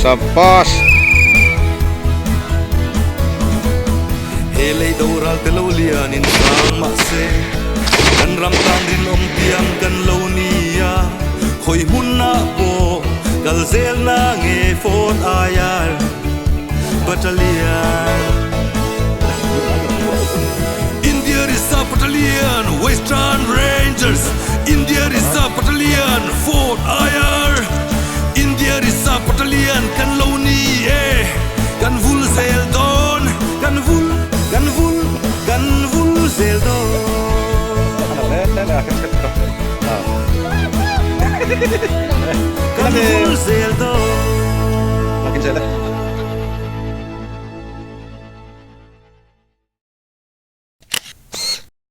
sa boss. Helay daural telaulian in sang makse kan ramtan din om tiang kan launia hoy munna po galzel na nge fort ayar Battalion. India is a battalion, Western Rangers. India is a battalion, Fort Ayar. India is a battalion, kan launi kan vul zeldon, kan vul zeldon. Kan vul zeldon. Makin saya